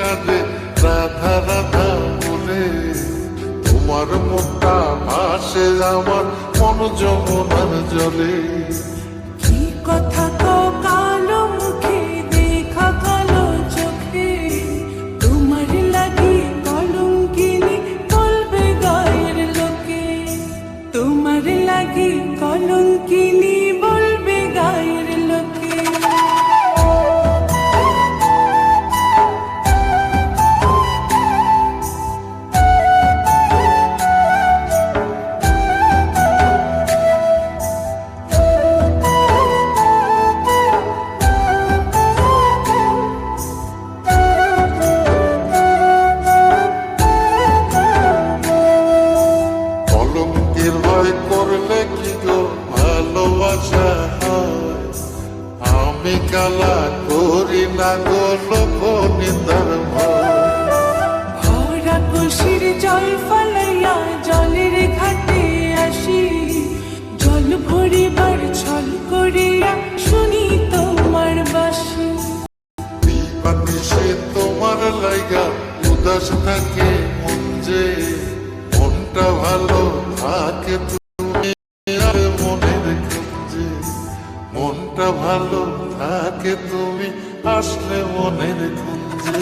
কাঁদে রাধা রাধা বলে। তোমার মুখটা ভাসে আমার মন যমুনার জলে। কি কথা কও কালো মুখে, দেখা কালো চোখে, তোমার লাগি কলঙ্কিনী বলবে গায়ের লোকে। তোমার লাগি কলঙ্কিনী বলবে গায়ের লোকে। কলঙ্কের ভয় করলে কি গো ভালোবাসা হয়? আমি কালা করি না গো লোক নিন্দার ভয়। ভরা কলসির জল ফলাইয়া জলের ঘাটে আসি, জল ভরিবার ছল করিয়া শুনি তোমার বাঁশি। সে তোমার লাইগা উদাস থাকে মন যে, মনটা ভালো থাকে তুমি আর মনের খুঁজে। মনটা ভালো থাকে তুমি আসলে মনের খুঁজে।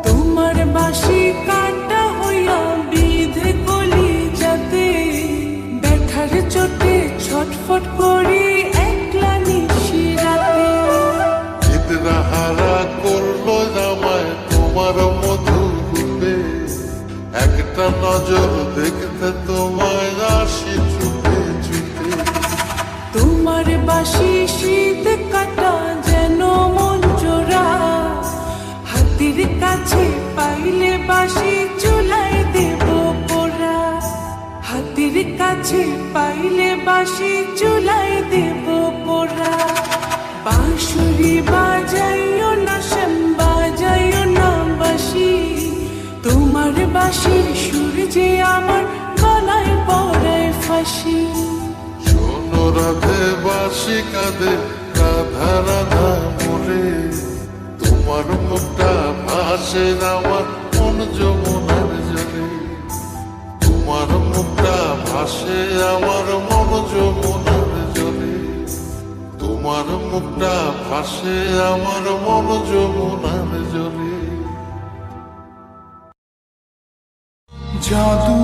তোমার বাঁশি কাটা হইয়া বিধে কলি যাতে, ব্যথার চোটে ছটফট করি একলা নিশি রাতে। চিত্রা হারা করলো জামায় তোমার মধু রূপে। একটা নজর দেখতে তোমায় আসি ছুটে ছুটে। তোমার বাঁশি শীত কাটা যেন মন জোড়া, হাতের কাছে পাইলে বাঁশি চুলায় দেব পোড়া। হাতের কাছে পাইলে বাঁশি চুলায় দেব পোড়া। বাঁশুরি বাজাইও না শ্যাম, বাজাইও না বাঁশি, তোমার বাঁশির সুর যে আমার গলায় পড়ায় ফাঁসি। শোনো রাধে বাঁশি কাঁদে রাধা রাধা বলে। তোমার মুখটা ভাসে আমার মন যমুনার জলে। তোমার মুখটা ভাসে আমার মন যমুনার জলে। তোমার মুখটা ভাসে আমার মন যমুনার জলে। জাদু